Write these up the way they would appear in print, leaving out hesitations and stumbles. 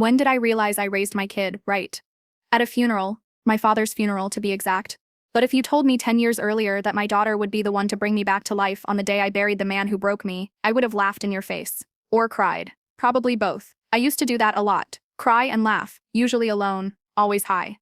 When did I realize I raised my kid right? At a funeral, my father's funeral to be exact. But if you told me 10 years earlier that my daughter would be the one to bring me back to life on the day I buried the man who broke me, I would have laughed in your face. Or cried. Probably both. I used to do that a lot. Cry and laugh, usually alone, always high.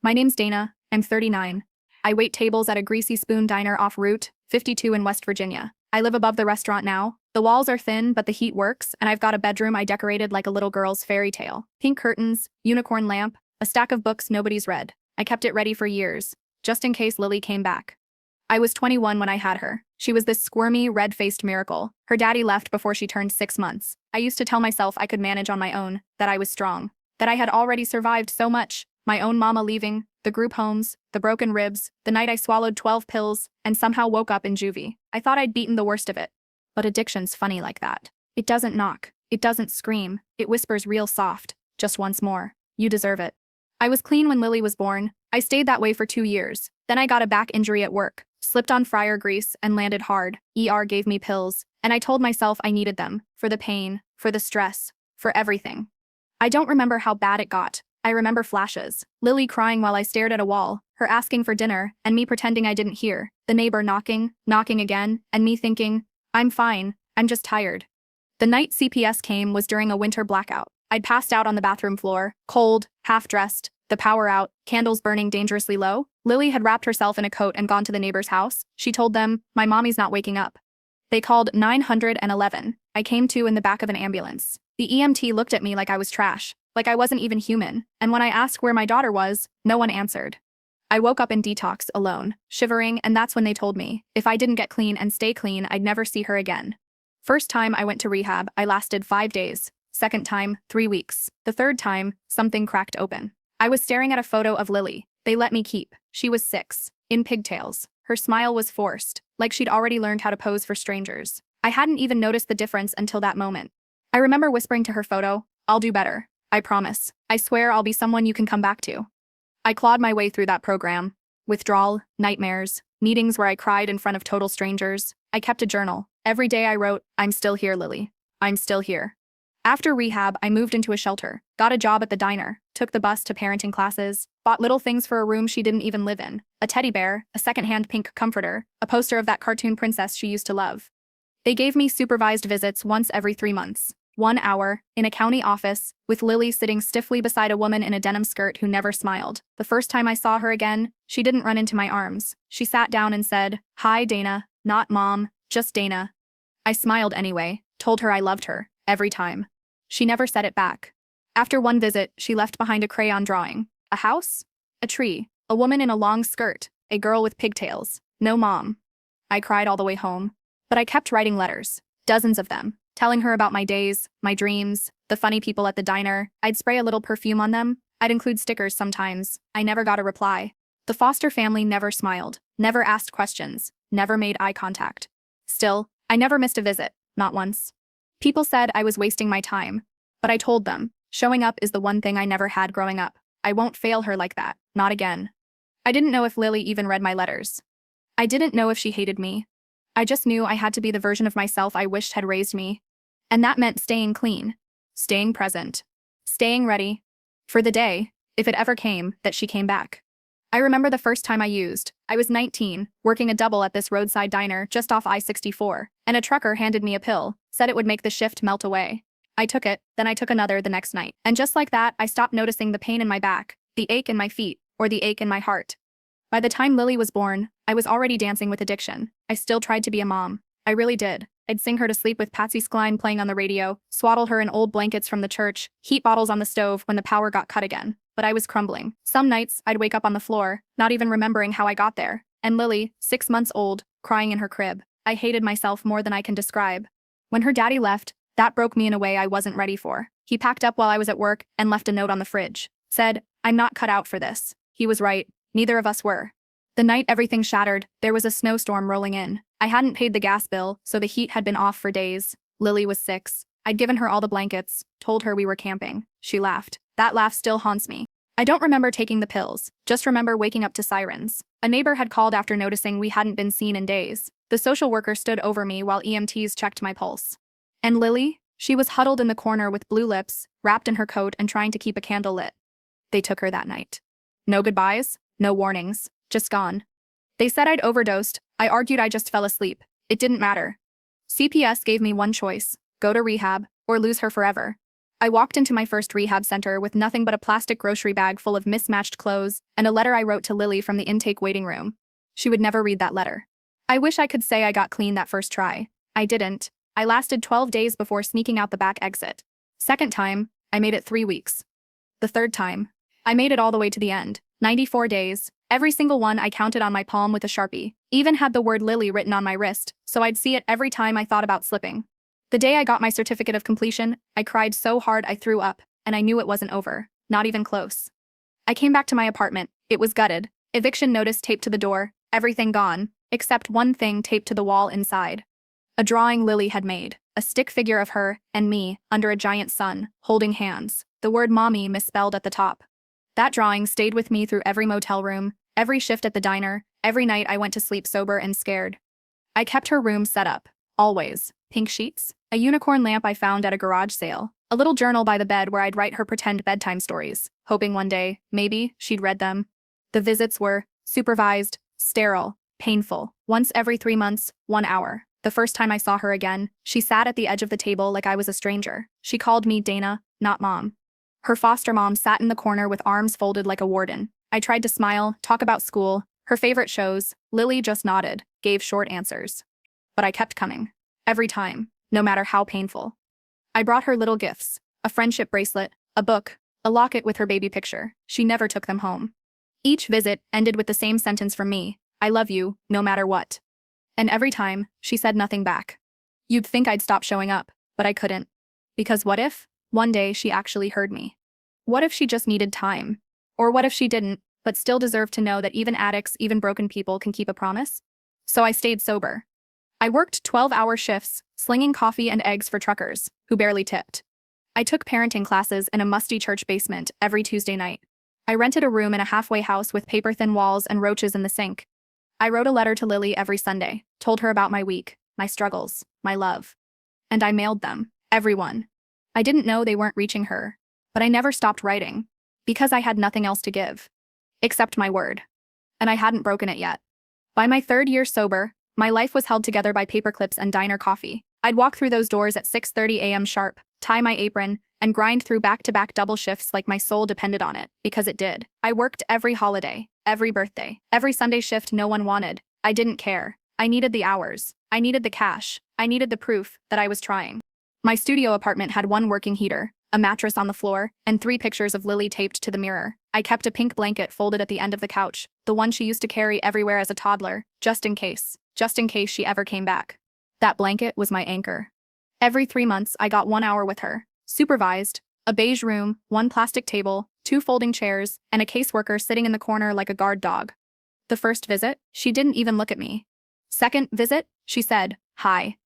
My name's Dana, I'm 39. I wait tables at a Greasy Spoon diner off Route 52 in West Virginia. I live above the restaurant now. The walls are thin, but the heat works, and I've got a bedroom I decorated like a little girl's fairy tale. Pink curtains, unicorn lamp, a stack of books nobody's read. I kept it ready for years, just in case Lily came back. I was 21 when I had her. She was this squirmy, red-faced miracle. Her daddy left before she turned 6 months. I used to tell myself I could manage on my own, that I was strong, that I had already survived so much. My own mama leaving, the group homes, the broken ribs, the night I swallowed 12 pills and somehow woke up in juvie. I thought I'd beaten the worst of it. But addiction's funny like that. It doesn't knock. It doesn't scream. It whispers real soft. Just once more. You deserve it. I was clean when Lily was born. I stayed that way for 2 years. Then I got a back injury at work, slipped on fryer grease and landed hard. ER gave me pills, and I told myself I needed them, for the pain, for the stress, for everything. I don't remember how bad it got. I remember flashes. Lily crying while I stared at a wall, her asking for dinner, and me pretending I didn't hear. The neighbor knocking again, and me thinking, I'm fine, I'm just tired. The night CPS came was during a winter blackout. I'd passed out on the bathroom floor, cold, half-dressed, the power out, candles burning dangerously low. Lily had wrapped herself in a coat and gone to the neighbor's house. She told them, my mommy's not waking up. They called 911. I came to in the back of an ambulance. The EMT looked at me like I was trash, like I wasn't even human, and when I asked where my daughter was, no one answered. I woke up in detox, alone, shivering, and that's when they told me, if I didn't get clean and stay clean, I'd never see her again. First time I went to rehab, I lasted 5 days. Second time, 3 weeks. The third time, something cracked open. I was staring at a photo of Lily. They let me keep. She was 6, in pigtails. Her smile was forced, like she'd already learned how to pose for strangers. I hadn't even noticed the difference until that moment. I remember whispering to her photo, I'll do better. I promise. I swear I'll be someone you can come back to. I clawed my way through that program. Withdrawal, nightmares, meetings where I cried in front of total strangers. I kept a journal. Every day I wrote, I'm still here, Lily. I'm still here. After rehab, I moved into a shelter, got a job at the diner, took the bus to parenting classes, bought little things for a room she didn't even live in, a teddy bear, a secondhand pink comforter, a poster of that cartoon princess she used to love. They gave me supervised visits once every 3 months. 1 hour, in a county office, with Lily sitting stiffly beside a woman in a denim skirt who never smiled. The first time I saw her again, she didn't run into my arms. She sat down and said, Hi, Dana. Not Mom, just Dana. I smiled anyway, told her I loved her, every time. She never said it back. After one visit, she left behind a crayon drawing. A house? A tree. A woman in a long skirt. A girl with pigtails. No mom. I cried all the way home. But I kept writing letters. Dozens of them. Telling her about my days, my dreams, the funny people at the diner. I'd spray a little perfume on them. I'd include stickers sometimes. I never got a reply. The foster family never smiled, never asked questions, never made eye contact. Still, I never missed a visit, not once. People said I was wasting my time, but I told them, showing up is the one thing I never had growing up. I won't fail her like that, not again. I didn't know if Lily even read my letters. I didn't know if she hated me. I just knew I had to be the version of myself I wished had raised me. And that meant staying clean, staying present, staying ready for the day, if it ever came, that she came back. I remember the first time I used. I was 19, working a double at this roadside diner just off I-64, and a trucker handed me a pill, said it would make the shift melt away. I took it, then I took another the next night. And just like that, I stopped noticing the pain in my back, the ache in my feet, or the ache in my heart. By the time Lily was born, I was already dancing with addiction. I still tried to be a mom. I really did. I'd sing her to sleep with Patsy Skline playing on the radio, swaddle her in old blankets from the church, heat bottles on the stove when the power got cut again. But I was crumbling. Some nights, I'd wake up on the floor, not even remembering how I got there. And Lily, 6 months old, crying in her crib. I hated myself more than I can describe. When her daddy left, that broke me in a way I wasn't ready for. He packed up while I was at work and left a note on the fridge. Said, I'm not cut out for this. He was right. Neither of us were. The night everything shattered, there was a snowstorm rolling in. I hadn't paid the gas bill, so the heat had been off for days. Lily was 6. I'd given her all the blankets, told her we were camping. She laughed. That laugh still haunts me. I don't remember taking the pills, just remember waking up to sirens. A neighbor had called after noticing we hadn't been seen in days. The social worker stood over me while EMTs checked my pulse. And Lily? She was huddled in the corner with blue lips, wrapped in her coat and trying to keep a candle lit. They took her that night. No goodbyes, no warnings, just gone. They said I'd overdosed. I argued I just fell asleep. It didn't matter. CPS gave me one choice: go to rehab or lose her forever. I walked into my first rehab center with nothing but a plastic grocery bag full of mismatched clothes and a letter I wrote to Lily from the intake waiting room. She would never read that letter. I wish I could say I got clean that first try. I didn't. I lasted 12 days before sneaking out the back exit. Second time, I made it 3 weeks. The third time, I made it all the way to the end. 94 days. Every single one I counted on my palm with a Sharpie. Even had the word Lily written on my wrist, so I'd see it every time I thought about slipping. The day I got my certificate of completion, I cried so hard I threw up, and I knew it wasn't over. Not even close. I came back to my apartment. It was gutted. Eviction notice taped to the door. Everything gone, except one thing taped to the wall inside. A drawing Lily had made. A stick figure of her and me under a giant sun, holding hands. The word mommy misspelled at the top. That drawing stayed with me through every motel room, every shift at the diner, every night I went to sleep sober and scared. I kept her room set up. Always. Pink sheets, a unicorn lamp I found at a garage sale, a little journal by the bed where I'd write her pretend bedtime stories, hoping one day, maybe, she'd read them. The visits were supervised, sterile, painful. Once every 3 months, 1 hour. The first time I saw her again, she sat at the edge of the table like I was a stranger. She called me Dana, not Mom. Her foster mom sat in the corner with arms folded like a warden. I tried to smile, talk about school, her favorite shows. Lily just nodded, gave short answers. But I kept coming. Every time, no matter how painful. I brought her little gifts, a friendship bracelet, a book, a locket with her baby picture. She never took them home. Each visit ended with the same sentence from me: I love you, no matter what. And every time, she said nothing back. You'd think I'd stop showing up, but I couldn't. Because what if, one day she actually heard me? What if she just needed time? Or what if she didn't, but still deserved to know that even addicts, even broken people can keep a promise? So I stayed sober. I worked 12-hour shifts, slinging coffee and eggs for truckers, who barely tipped. I took parenting classes in a musty church basement every Tuesday night. I rented a room in a halfway house with paper-thin walls and roaches in the sink. I wrote a letter to Lily every Sunday, told her about my week, my struggles, my love. And I mailed them, everyone. I didn't know they weren't reaching her, but I never stopped writing, because I had nothing else to give. Except my word. And I hadn't broken it yet. By my 3rd year sober, my life was held together by paperclips and diner coffee. I'd walk through those doors at 6:30 a.m. sharp, tie my apron, and grind through back-to-back double shifts like my soul depended on it, because it did. I worked every holiday, every birthday, every Sunday shift no one wanted. I didn't care. I needed the hours. I needed the cash. I needed the proof that I was trying. My studio apartment had one working heater, a mattress on the floor, and 3 pictures of Lily taped to the mirror. I kept a pink blanket folded at the end of the couch, the one she used to carry everywhere as a toddler, just in case she ever came back. That blanket was my anchor. Every 3 months, I got 1 hour with her, supervised, a beige room, 1 plastic table, 2 folding chairs, and a caseworker sitting in the corner like a guard dog. The first visit, she didn't even look at me. Second visit, she said, "Hi."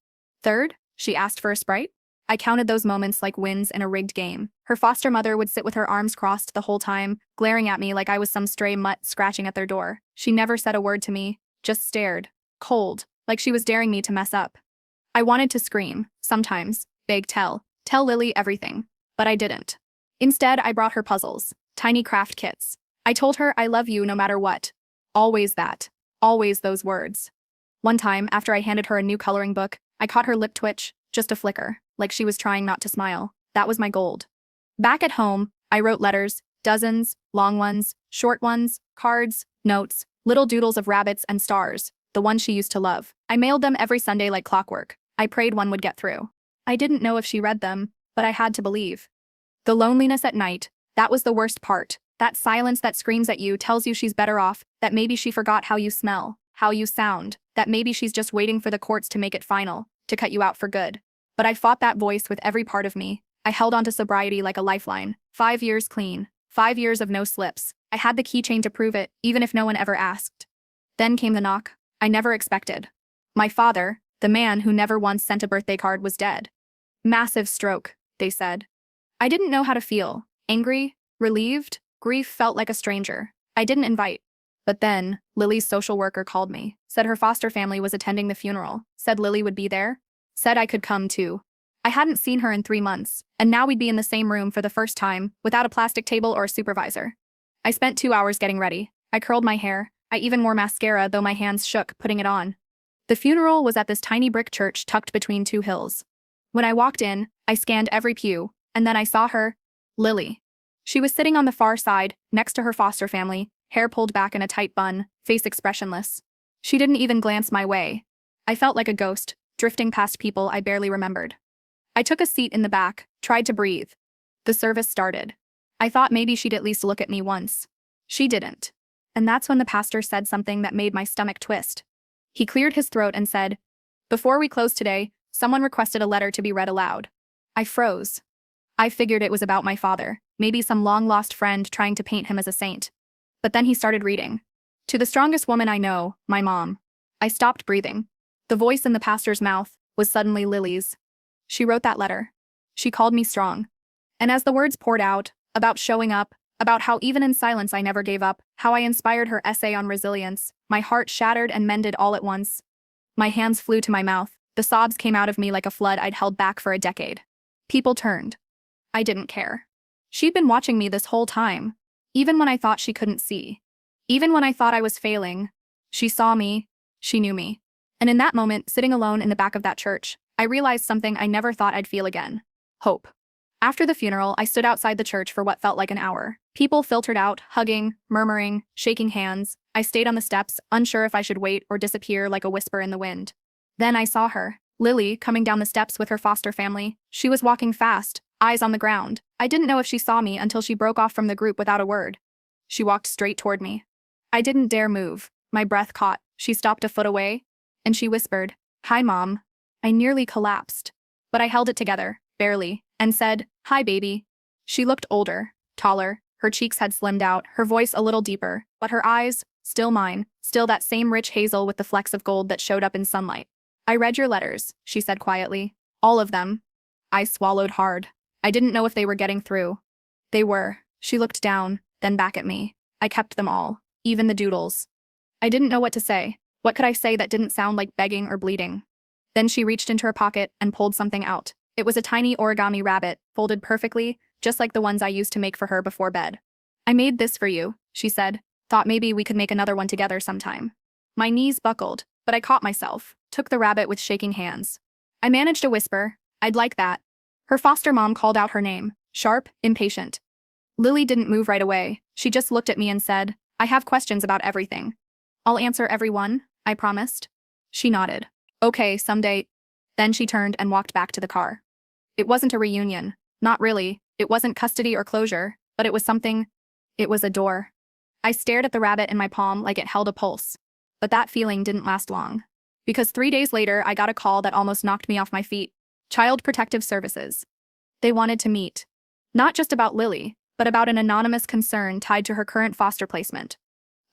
Third, she asked for a Sprite. I counted those moments like wins in a rigged game. Her foster mother would sit with her arms crossed the whole time, glaring at me like I was some stray mutt scratching at their door. She never said a word to me, just stared, cold, like she was daring me to mess up. I wanted to scream, sometimes, beg tell Lily everything, but I didn't. Instead, I brought her puzzles, tiny craft kits. I told her I love you no matter what. Always that. Always those words. One time, after I handed her a new coloring book, I caught her lip twitch, just a flicker, like she was trying not to smile. That was my gold. Back at home, I wrote letters, dozens, long ones, short ones, cards, notes, little doodles of rabbits and stars, the ones she used to love. I mailed them every Sunday like clockwork. I prayed one would get through. I didn't know if she read them, but I had to believe. The loneliness at night, that was the worst part. That silence that screams at you, tells you she's better off, that maybe she forgot how you smell, how you sound, that maybe she's just waiting for the courts to make it final, to cut you out for good. But I fought that voice with every part of me. I held onto sobriety like a lifeline. 5 years clean. 5 years of no slips. I had the keychain to prove it, even if no one ever asked. Then came the knock. I never expected. My father, the man who never once sent a birthday card, was dead. Massive stroke, they said. I didn't know how to feel. Angry, relieved, grief felt like a stranger. I didn't invite. But then, Lily's social worker called me, said her foster family was attending the funeral, said Lily would be there, said I could come too. I hadn't seen her in 3 months, and now we'd be in the same room for the first time, without a plastic table or a supervisor. I spent 2 hours getting ready. I curled my hair. I even wore mascara, though my hands shook putting it on. The funeral was at this tiny brick church tucked between two hills. When I walked in, I scanned every pew, and then I saw her, Lily. She was sitting on the far side, next to her foster family, hair pulled back in a tight bun, face expressionless. She didn't even glance my way. I felt like a ghost, drifting past people I barely remembered. I took a seat in the back, tried to breathe. The service started. I thought maybe she'd at least look at me once. She didn't. And that's when the pastor said something that made my stomach twist. He cleared his throat and said, "Before we close today, someone requested a letter to be read aloud." I froze. I figured it was about my father, maybe some long-lost friend trying to paint him as a saint. But then he started reading. "To the strongest woman I know, my mom." I stopped breathing. The voice in the pastor's mouth was suddenly Lily's. She wrote that letter. She called me strong. And as the words poured out, about showing up, about how even in silence I never gave up, how I inspired her essay on resilience, my heart shattered and mended all at once. My hands flew to my mouth. The sobs came out of me like a flood I'd held back for a decade. People turned. I didn't care. She'd been watching me this whole time, even when I thought she couldn't see. Even when I thought I was failing. She saw me. She knew me. And in that moment, sitting alone in the back of that church, I realized something I never thought I'd feel again. Hope. After the funeral, I stood outside the church for what felt like an hour. People filtered out, hugging, murmuring, shaking hands. I stayed on the steps, unsure if I should wait or disappear like a whisper in the wind. Then I saw her, Lily, coming down the steps with her foster family. She was walking fast, eyes on the ground. I didn't know if she saw me until she broke off from the group without a word. She walked straight toward me. I didn't dare move. My breath caught. She stopped a foot away, and she whispered, "Hi, Mom." I nearly collapsed, but I held it together, barely, and said, "Hi, baby." She looked older, taller, her cheeks had slimmed out, her voice a little deeper, but her eyes, still mine, still that same rich hazel with the flecks of gold that showed up in sunlight. "I read your letters," she said quietly. "All of them." I swallowed hard. I didn't know if they were getting through. They were. She looked down, then back at me. I kept them all, even the doodles. I didn't know what to say. What could I say that didn't sound like begging or bleeding? Then she reached into her pocket and pulled something out. It was a tiny origami rabbit, folded perfectly, just like the ones I used to make for her before bed. "I made this for you," she said. "Thought maybe we could make another one together sometime." My knees buckled, but I caught myself, took the rabbit with shaking hands. I managed a whisper, "I'd like that." Her foster mom called out her name, sharp, impatient. Lily didn't move right away. She just looked at me and said, "I have questions about everything." "I'll answer every one," I promised. She nodded. "Okay, someday." Then she turned and walked back to the car. It wasn't a reunion. Not really. It wasn't custody or closure, but it was something. It was a door. I stared at the rabbit in my palm like it held a pulse. But that feeling didn't last long. Because 3 days later, I got a call that almost knocked me off my feet. Child Protective Services. They wanted to meet. Not just about Lily, but about an anonymous concern tied to her current foster placement.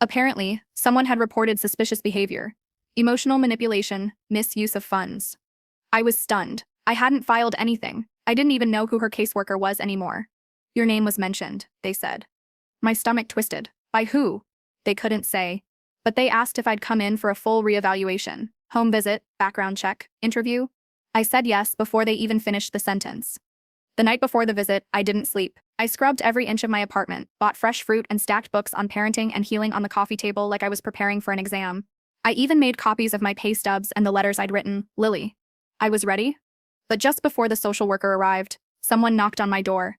Apparently, someone had reported suspicious behavior. Emotional manipulation, misuse of funds. I was stunned. I hadn't filed anything. I didn't even know who her caseworker was anymore. "Your name was mentioned," they said. My stomach twisted. By who? They couldn't say. But they asked if I'd come in for a full reevaluation, home visit, background check, interview. I said yes before they even finished the sentence. The night before the visit, I didn't sleep. I scrubbed every inch of my apartment, bought fresh fruit and stacked books on parenting and healing on the coffee table like I was preparing for an exam. I even made copies of my pay stubs and the letters I'd written, Lily. I was ready. But just before the social worker arrived, someone knocked on my door.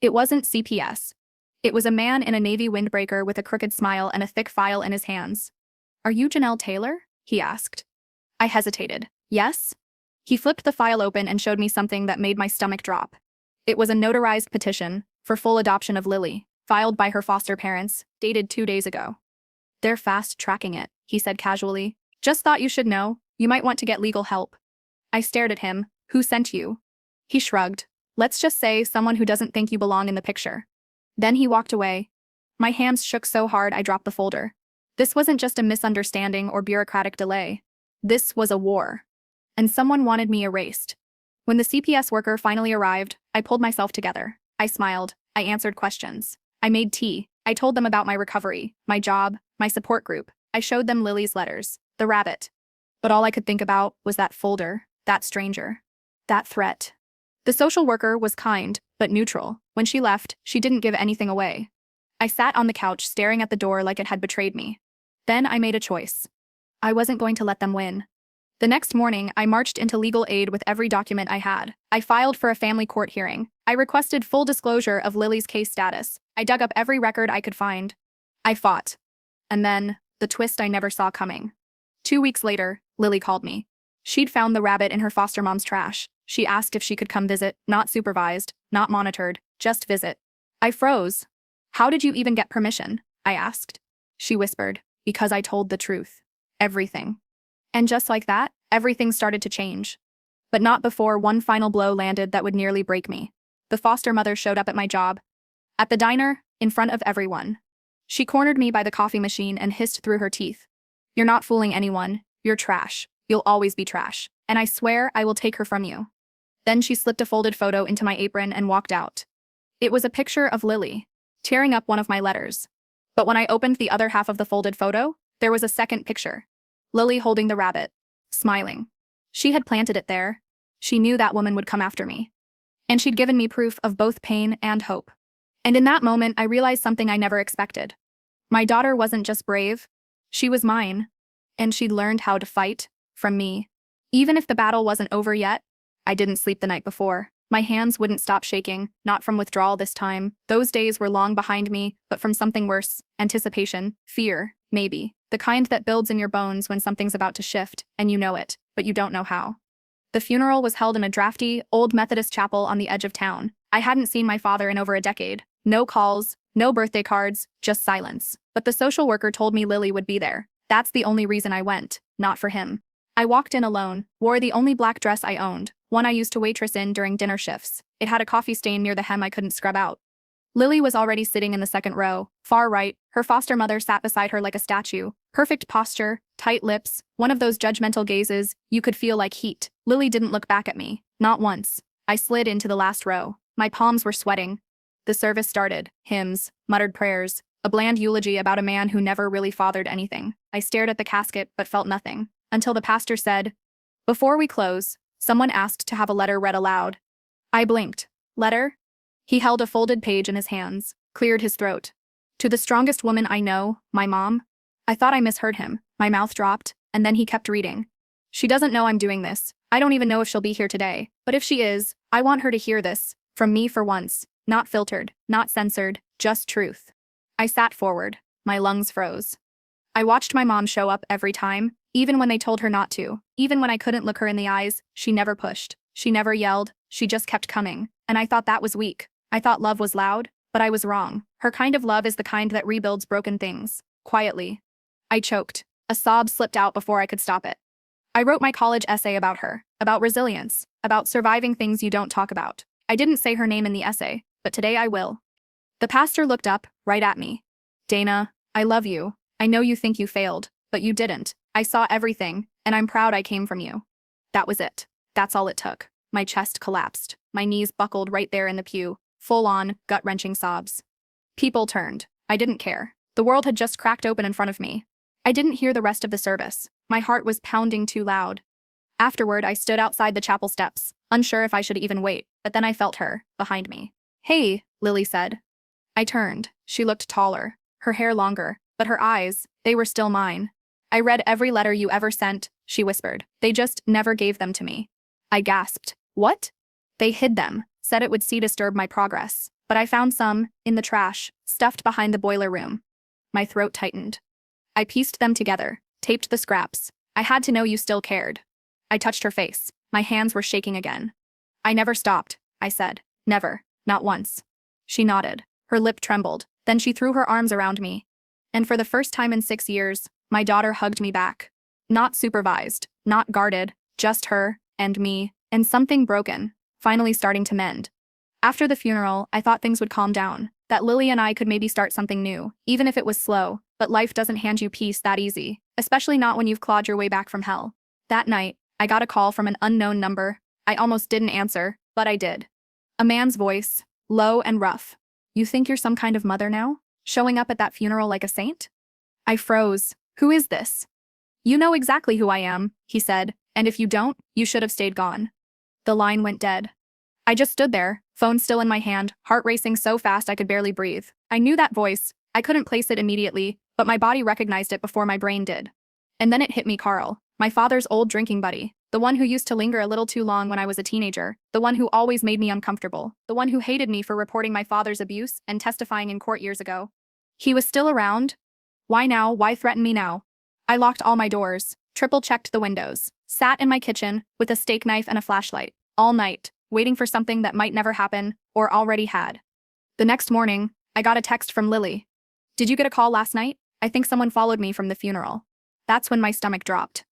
It wasn't CPS. It was a man in a navy windbreaker with a crooked smile and a thick file in his hands. "Are you Janelle Taylor?" he asked. I hesitated. "Yes?" He flipped the file open and showed me something that made my stomach drop. It was a notarized petition for full adoption of Lily, filed by her foster parents, dated 2 days ago. "They're fast-tracking it," he said casually. "Just thought you should know. You might want to get legal help." I stared at him. "Who sent you?" He shrugged. "Let's just say someone who doesn't think you belong in the picture." Then he walked away. My hands shook so hard I dropped the folder. This wasn't just a misunderstanding or bureaucratic delay. This was a war. And someone wanted me erased. When the CPS worker finally arrived, I pulled myself together. I smiled. I answered questions. I made tea. I told them about my recovery, my job, my support group. I showed them Lily's letters, the rabbit. But all I could think about was that folder, that stranger, that threat. The social worker was kind, but neutral. When she left, she didn't give anything away. I sat on the couch staring at the door like it had betrayed me. Then I made a choice. I wasn't going to let them win. The next morning, I marched into legal aid with every document I had. I filed for a family court hearing. I requested full disclosure of Lily's case status. I dug up every record I could find. I fought. And then, the twist I never saw coming. 2 weeks later, Lily called me. She'd found the rabbit in her foster mom's trash. She asked if she could come visit, not supervised, not monitored, just visit. I froze. How did you even get permission? I asked. She whispered, because I told the truth. Everything. And just like that, everything started to change. But not before one final blow landed that would nearly break me. The foster mother showed up at my job. At the diner, in front of everyone. She cornered me by the coffee machine and hissed through her teeth. You're not fooling anyone. You're trash. You'll always be trash. And I swear I will take her from you. Then she slipped a folded photo into my apron and walked out. It was a picture of Lily, tearing up one of my letters. But when I opened the other half of the folded photo, there was a second picture. Lily holding the rabbit, smiling. She had planted it there. She knew that woman would come after me. And she'd given me proof of both pain and hope. And in that moment, I realized something I never expected. My daughter wasn't just brave. She was mine. And she'd learned how to fight, from me. Even if the battle wasn't over yet, I didn't sleep the night before. My hands wouldn't stop shaking, not from withdrawal this time. Those days were long behind me, but from something worse. Anticipation, fear, maybe. The kind that builds in your bones when something's about to shift, and you know it, but you don't know how. The funeral was held in a drafty, old Methodist chapel on the edge of town. I hadn't seen my father in over a decade. No calls, no birthday cards, just silence. But the social worker told me Lily would be there. That's the only reason I went, not for him. I walked in alone, wore the only black dress I owned, one I used to waitress in during dinner shifts. It had a coffee stain near the hem I couldn't scrub out. Lily was already sitting in the second row, far right. Her foster mother sat beside her like a statue. Perfect posture, tight lips, one of those judgmental gazes you could feel like heat. Lily didn't look back at me, not once. I slid into the last row. My palms were sweating. The service started. Hymns, muttered prayers, a bland eulogy about a man who never really fathered anything. I stared at the casket but felt nothing, until the pastor said, "Before we close, someone asked to have a letter read aloud." I blinked. Letter? He held a folded page in his hands, cleared his throat. To the strongest woman I know, my mom. I thought I misheard him. My mouth dropped, and then he kept reading. She doesn't know I'm doing this. I don't even know if she'll be here today. But if she is, I want her to hear this. From me for once. Not filtered, not censored, just truth. I sat forward. My lungs froze. I watched my mom show up every time, even when they told her not to. Even when I couldn't look her in the eyes, she never pushed. She never yelled. She just kept coming. And I thought that was weak. I thought love was loud, but I was wrong. Her kind of love is the kind that rebuilds broken things. Quietly. I choked. A sob slipped out before I could stop it. I wrote my college essay about her, about resilience, about surviving things you don't talk about. I didn't say her name in the essay, but today I will. The pastor looked up, right at me. "Dana, I love you. I know you think you failed, but you didn't. I saw everything, and I'm proud I came from you." That was it. That's all it took. My chest collapsed. My knees buckled right there in the pew, full-on, gut-wrenching sobs. People turned. I didn't care. The world had just cracked open in front of me. I didn't hear the rest of the service. My heart was pounding too loud. Afterward, I stood outside the chapel steps, unsure if I should even wait, but then I felt her, behind me. "Hey," Lily said. I turned. She looked taller, her hair longer, but her eyes, they were still mine. "I read every letter you ever sent," she whispered. "They just never gave them to me." I gasped. "What?" "They hid them, said it would disturb my progress. But I found some, in the trash, stuffed behind the boiler room." My throat tightened. I pieced them together, taped the scraps. "I had to know you still cared." I touched her face. My hands were shaking again. "I never stopped," I said. "Never. Not once." She nodded. Her lip trembled. Then she threw her arms around me. And for the first time in 6 years, my daughter hugged me back. Not supervised, not guarded, just her, and me, and something broken, finally starting to mend. After the funeral, I thought things would calm down, that Lily and I could maybe start something new, even if it was slow, but life doesn't hand you peace that easy, especially not when you've clawed your way back from hell. That night, I got a call from an unknown number. I almost didn't answer, but I did. A man's voice, low and rough. "You think you're some kind of mother now? Showing up at that funeral like a saint?" I froze. "Who is this?" "You know exactly who I am," he said, "and if you don't, you should have stayed gone." The line went dead. I just stood there, phone still in my hand, heart racing so fast I could barely breathe. I knew that voice. I couldn't place it immediately, but my body recognized it before my brain did. And then it hit me: Carl, my father's old drinking buddy, the one who used to linger a little too long when I was a teenager, the one who always made me uncomfortable, the one who hated me for reporting my father's abuse and testifying in court years ago. He was still around? Why now? Why threaten me now? I locked all my doors, triple-checked the windows, sat in my kitchen with a steak knife and a flashlight, all night, waiting for something that might never happen, or already had. The next morning, I got a text from Lily. "Did you get a call last night? I think someone followed me from the funeral." That's when my stomach dropped.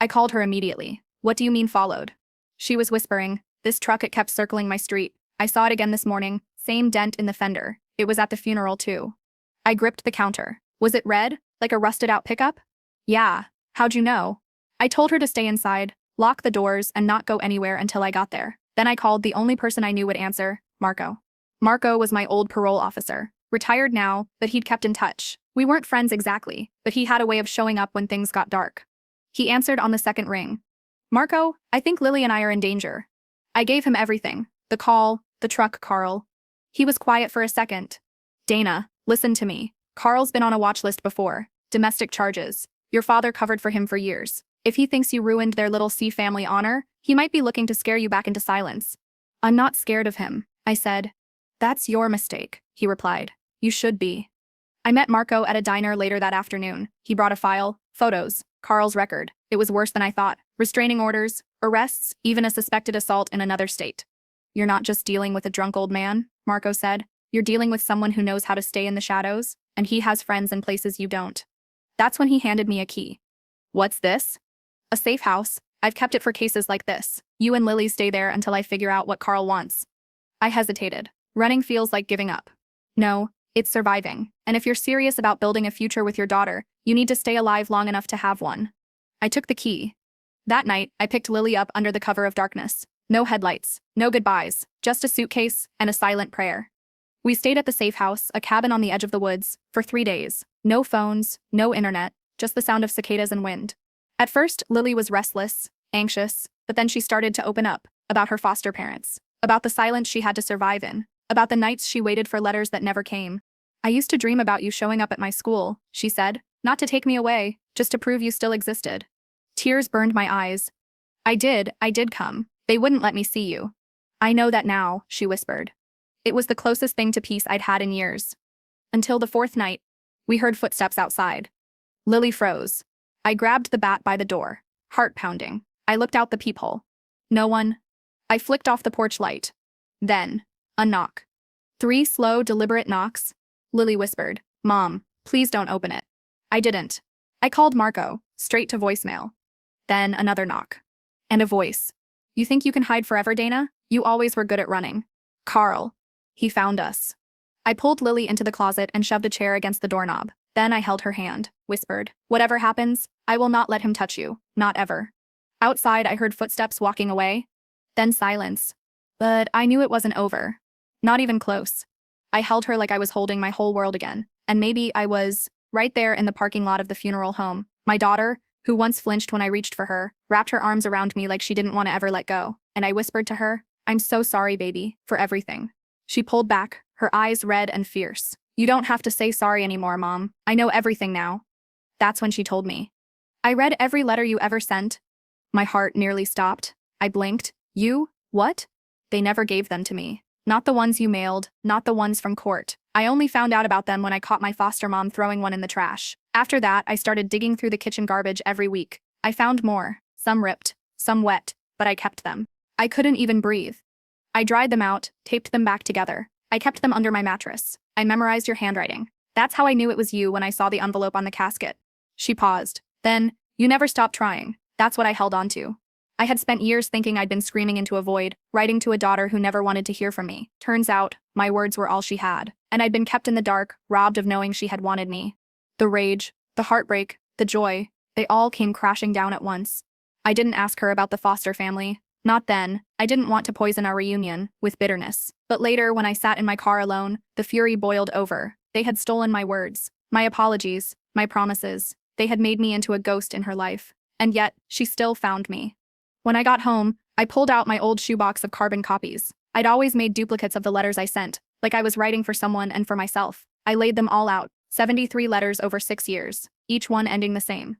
I called her immediately. "What do you mean followed?" She was whispering. "This truck, it kept circling my street. I saw it again this morning, same dent in the fender. It was at the funeral too." I gripped the counter. "Was it red, like a rusted-out pickup?" "Yeah. How'd you know?" I told her to stay inside, lock the doors, and not go anywhere until I got there. Then I called the only person I knew would answer: Marco. Marco was my old parole officer, retired now, but he'd kept in touch. We weren't friends exactly, but he had a way of showing up when things got dark. He answered on the second ring. "Marco, I think Lily and I are in danger." I gave him everything: the call, the truck, Carl. He was quiet for a second. "Dana, listen to me. Carl's been on a watch list before. Domestic charges. Your father covered for him for years. If he thinks you ruined their little C family honor, he might be looking to scare you back into silence." "I'm not scared of him," I said. "That's your mistake," he replied. "You should be." I met Marco at a diner later that afternoon. He brought a file, photos, Carl's record. It was worse than I thought. Restraining orders, arrests, even a suspected assault in another state. "You're not just dealing with a drunk old man," Marco said. "You're dealing with someone who knows how to stay in the shadows, and he has friends in places you don't." That's when he handed me a key. "What's this?" "A safe house. I've kept it for cases like this. You and Lily stay there until I figure out what Carl wants." I hesitated. Running feels like giving up. "No, it's surviving. And if you're serious about building a future with your daughter, you need to stay alive long enough to have one." I took the key. That night, I picked Lily up under the cover of darkness. No headlights, no goodbyes, just a suitcase and a silent prayer. We stayed at the safe house, a cabin on the edge of the woods, for 3 days. No phones, no internet, just the sound of cicadas and wind. At first, Lily was restless, anxious, but then she started to open up, about her foster parents, about the silence she had to survive in, about the nights she waited for letters that never came. "I used to dream about you showing up at my school," she said, "not to take me away, just to prove you still existed." Tears burned my eyes. I did come. They wouldn't let me see you." "I know that now," she whispered. It was the closest thing to peace I'd had in years. Until the fourth night, we heard footsteps outside. Lily froze. I grabbed the bat by the door, heart pounding. I looked out the peephole. No one. I flicked off the porch light. Then, a knock. 3 slow, deliberate knocks. Lily whispered, "Mom, please don't open it." I didn't. I called Marco, straight to voicemail. Then another knock. And a voice. "You think you can hide forever, Dana? You always were good at running." "Carl. He found us." I pulled Lily into the closet and shoved a chair against the doorknob. Then I held her hand, whispered, "Whatever happens, I will not let him touch you, not ever." Outside, I heard footsteps walking away. Then silence. But I knew it wasn't over. Not even close. I held her like I was holding my whole world again. And maybe I was, right there in the parking lot of the funeral home. My daughter, who once flinched when I reached for her, wrapped her arms around me like she didn't want to ever let go. And I whispered to her, "I'm so sorry, baby, for everything." She pulled back, her eyes red and fierce. "You don't have to say sorry anymore, Mom. I know everything now." That's when she told me. "I read every letter you ever sent." My heart nearly stopped. I blinked. "You? What?" "They never gave them to me. Not the ones you mailed, not the ones from court. I only found out about them when I caught my foster mom throwing one in the trash. After that, I started digging through the kitchen garbage every week. I found more, some ripped, some wet, but I kept them. I couldn't even breathe. I dried them out, taped them back together. I kept them under my mattress. I memorized your handwriting. That's how I knew it was you when I saw the envelope on the casket." She paused. Then, "You never stopped trying." That's what I held on to. I had spent years thinking I'd been screaming into a void, writing to a daughter who never wanted to hear from me. Turns out, my words were all she had, and I'd been kept in the dark, robbed of knowing she had wanted me. The rage, the heartbreak, the joy, they all came crashing down at once. I didn't ask her about the foster family. Not then. I didn't want to poison our reunion with bitterness. But later, when I sat in my car alone, the fury boiled over. They had stolen my words, my apologies, my promises. They had made me into a ghost in her life. And yet, she still found me. When I got home, I pulled out my old shoebox of carbon copies. I'd always made duplicates of the letters I sent, like I was writing for someone and for myself. I laid them all out, 73 letters over 6 years, each one ending the same.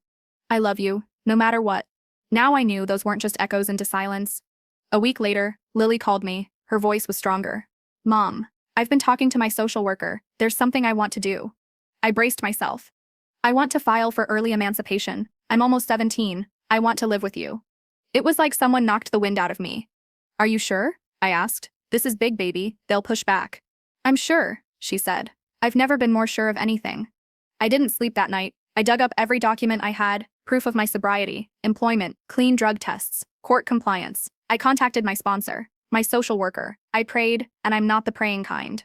I love you, no matter what. Now I knew those weren't just echoes into silence. A week later, Lily called me. Her voice was stronger. Mom, I've been talking to my social worker. There's something I want to do. I braced myself. I want to file for early emancipation. I'm almost 17. I want to live with you. It was like someone knocked the wind out of me. Are you sure? I asked. This is big, baby. They'll push back. I'm sure, she said. I've never been more sure of anything. I didn't sleep that night. I dug up every document I had, proof of my sobriety, employment, clean drug tests, court compliance. I contacted my sponsor, my social worker. I prayed, and I'm not the praying kind.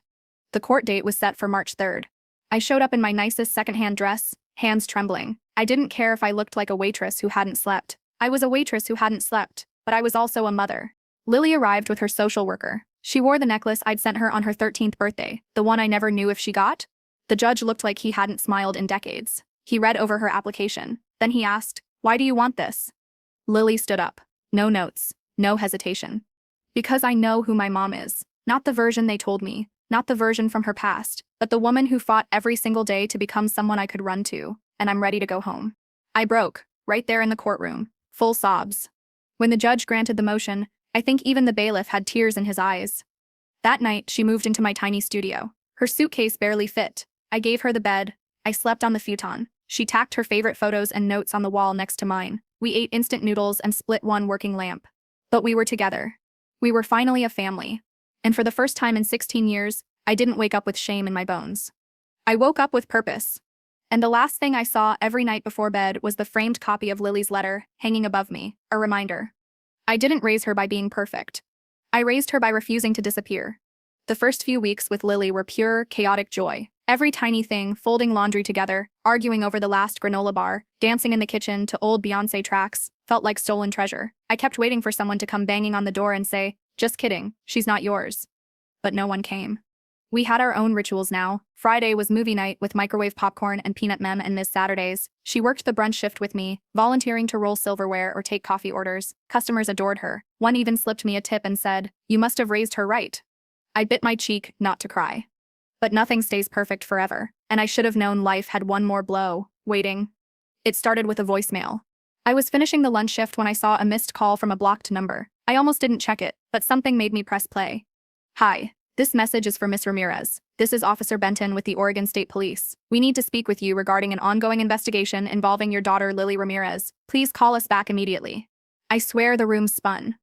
The court date was set for March 3rd. I showed up in my nicest secondhand dress, hands trembling. I didn't care if I looked like a waitress who hadn't slept. I was a waitress who hadn't slept, but I was also a mother. Lily arrived with her social worker. She wore the necklace I'd sent her on her 13th birthday, the one I never knew if she got. The judge looked like he hadn't smiled in decades. He read over her application. Then he asked, "Why do you want this?" Lily stood up. No notes, no hesitation. Because I know who my mom is. Not the version they told me, not the version from her past, but the woman who fought every single day to become someone I could run to, and I'm ready to go home. I broke, right there in the courtroom, full sobs. When the judge granted the motion, I think even the bailiff had tears in his eyes. That night, she moved into my tiny studio. Her suitcase barely fit. I gave her the bed. I slept on the futon. She tacked her favorite photos and notes on the wall next to mine. We ate instant noodles and split one working lamp. But we were together. We were finally a family. And for the first time in 16 years, I didn't wake up with shame in my bones. I woke up with purpose. And the last thing I saw every night before bed was the framed copy of Lily's letter hanging above me, a reminder. I didn't raise her by being perfect. I raised her by refusing to disappear. The first few weeks with Lily were pure, chaotic joy. Every tiny thing, folding laundry together, arguing over the last granola bar, dancing in the kitchen to old Beyoncé tracks, felt like stolen treasure. I kept waiting for someone to come banging on the door and say, "Just kidding, she's not yours." But no one came. We had our own rituals now. Friday was movie night with microwave popcorn and peanut mem, and Miss Saturdays, she worked the brunch shift with me, volunteering to roll silverware or take coffee orders. Customers adored her. One even slipped me a tip and said, "You must have raised her right." I bit my cheek, not to cry. But nothing stays perfect forever, and I should have known life had one more blow, waiting. It started with a voicemail. I was finishing the lunch shift when I saw a missed call from a blocked number. I almost didn't check it, but something made me press play. "Hi. This message is for Miss Ramirez. This is Officer Benton with the Oregon State Police. We need to speak with you regarding an ongoing investigation involving your daughter Lily Ramirez. Please call us back immediately." I swear the room spun.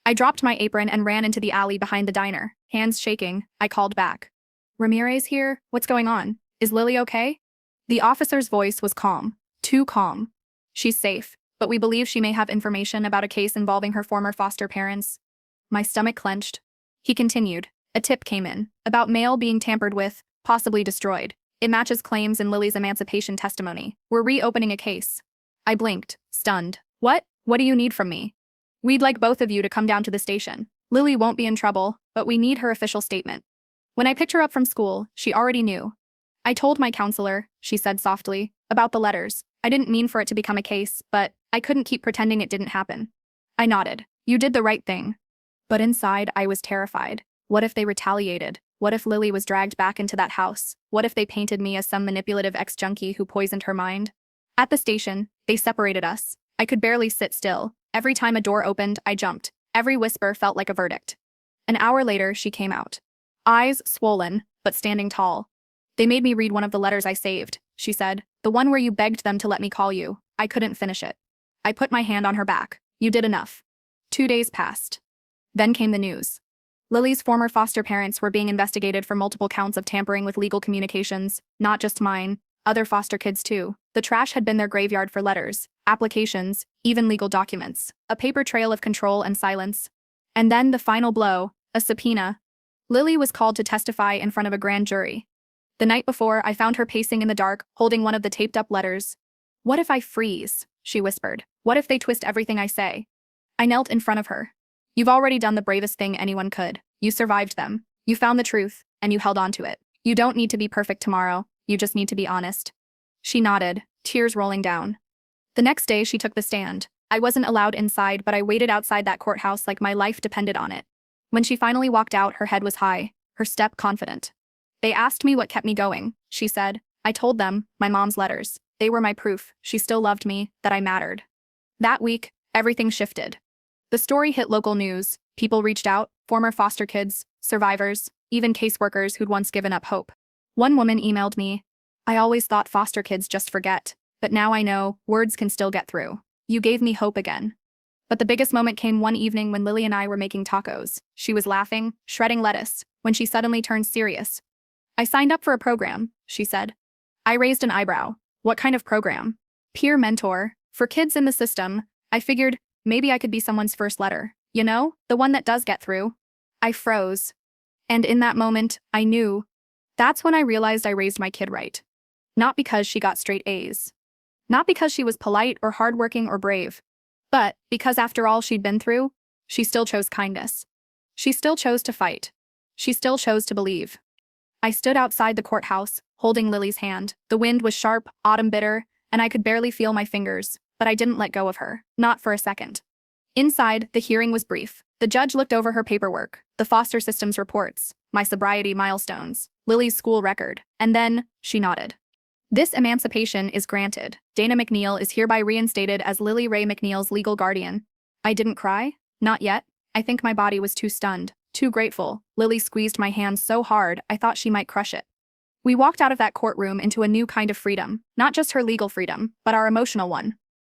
I dropped my apron and ran into the alley behind the diner. Hands shaking, I called back. "Ramirez here? What's going on? Is Lily okay?" The officer's voice was calm. Too calm. "She's safe, but we believe she may have information about a case involving her former foster parents." My stomach clenched. He continued. "A tip came in, about mail being tampered with, possibly destroyed. It matches claims in Lily's emancipation testimony. We're reopening a case." I blinked, stunned. What? What do you need from me?" "We'd like both of you to come down to the station. Lily won't be in trouble, but we need her official statement." When I picked her up from school, she already knew. "I told my counselor," she said softly, "about the letters. I didn't mean for it to become a case, but I couldn't keep pretending it didn't happen." I nodded. "You did the right thing." But inside, I was terrified. What if they retaliated? What if Lily was dragged back into that house? What if they painted me as some manipulative ex-junkie who poisoned her mind? At the station, they separated us. I could barely sit still. Every time a door opened, I jumped. Every whisper felt like a verdict. An hour later, she came out. Eyes swollen, but standing tall. "They made me read one of the letters I saved," she said. "The one where you begged them to let me call you. I couldn't finish it." I put my hand on her back. "You did enough." 2 days passed. Then came the news. Lily's former foster parents were being investigated for multiple counts of tampering with legal communications, not just mine, other foster kids too. The trash had been their graveyard for letters, applications, even legal documents, a paper trail of control and silence. And then the final blow, a subpoena. Lily was called to testify in front of a grand jury. The night before, I found her pacing in the dark, holding one of the taped-up letters. "What if I freeze?" she whispered. "What if they twist everything I say?" I knelt in front of her. "You've already done the bravest thing anyone could. You survived them. You found the truth, and you held on to it. You don't need to be perfect tomorrow. You just need to be honest." She nodded, tears rolling down. The next day, she took the stand. I wasn't allowed inside, but I waited outside that courthouse like my life depended on it. When she finally walked out, her head was high, her step confident. They asked me what kept me going, she said. I told them, my mom's letters. They were my proof, she still loved me, that I mattered. That week, everything shifted. The story hit local news. People reached out, former foster kids, survivors, even caseworkers who'd once given up hope. One woman emailed me, I always thought foster kids just forget, but now I know words can still get through. You gave me hope again. But the biggest moment came one evening when Lily and I were making tacos. She was laughing, shredding lettuce, when she suddenly turned serious. I signed up for a program, she said. I raised an eyebrow. What kind of program? Peer mentor. For kids in the system, I figured maybe I could be someone's first letter. You know, the one that does get through. I froze. And in that moment, I knew. That's when I realized I raised my kid right. Not because she got straight A's. Not because she was polite or hardworking or brave. But because after all she'd been through, she still chose kindness. She still chose to fight. She still chose to believe. I stood outside the courthouse, holding Lily's hand. The wind was sharp, autumn bitter, and I could barely feel my fingers, but I didn't let go of her, not for a second. Inside, the hearing was brief. The judge looked over her paperwork, the foster system's reports, my sobriety milestones, Lily's school record, and then she nodded. This emancipation is granted. Dana McNeil is hereby reinstated as Lily Ray McNeil's legal guardian. I didn't cry? Not yet. I think my body was too stunned, too grateful. Lily squeezed my hand so hard I thought she might crush it. We walked out of that courtroom into a new kind of freedom, not just her legal freedom, but our emotional one.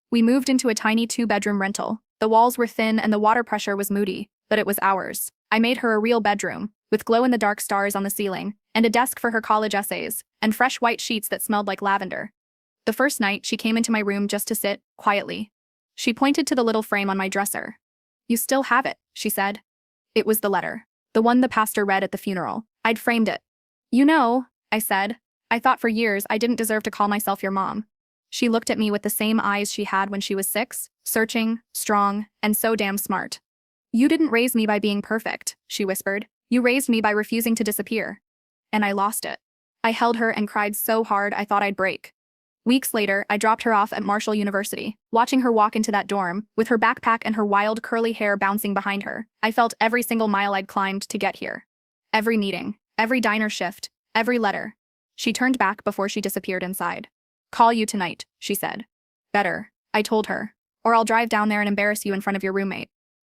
We moved into a tiny 2-bedroom rental. The walls were thin and the water pressure was moody, but it was ours. I made her a real bedroom, with glow-in-the-dark stars on the ceiling, and a desk for her college essays, and fresh white sheets that smelled like lavender. The first night, she came into my room just to sit, quietly. She pointed to the little frame on my dresser. You still have it, she said. It was the letter. The one the pastor read at the funeral. I'd framed it. You know, I said, I thought for years I didn't deserve to call myself your mom. She looked at me with the same eyes she had when she was 6, searching, strong, and so damn smart. You didn't raise me by being perfect, she whispered. You raised me by refusing to disappear. And I lost it. I held her and cried so hard I thought I'd break. Weeks later, I dropped her off at Marshall University. Watching her walk into that dorm, with her backpack and her wild curly hair bouncing behind her, I felt every single mile I'd climbed to get here. Every meeting, every diner shift, every letter. She turned back before she disappeared inside. Call you tonight, she said. Better, I told her, or I'll drive down there and embarrass you in front of your roommate.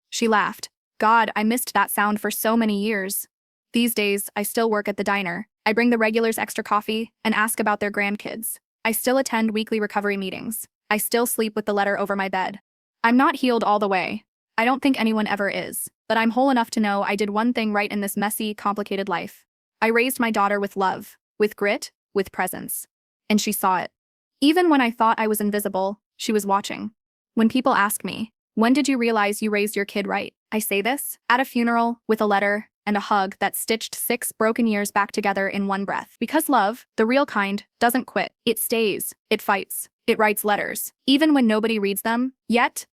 She laughed. God, I missed that sound for so many years. These days, I still work at the diner. I bring the regulars extra coffee and ask about their grandkids. I still attend weekly recovery meetings. I still sleep with the letter over my bed. I'm not healed all the way. I don't think anyone ever is, but I'm whole enough to know I did one thing right in this messy, complicated life. I raised my daughter with love, with grit, with presence. And she saw it. Even when I thought I was invisible, she was watching. When people ask me, when did you realize you raised your kid right? I say this, at a funeral, with a letter, and a hug that stitched 6 broken years back together in one breath. Because love, the real kind, doesn't quit. It stays, it fights, it writes letters, even when nobody reads them. Yet,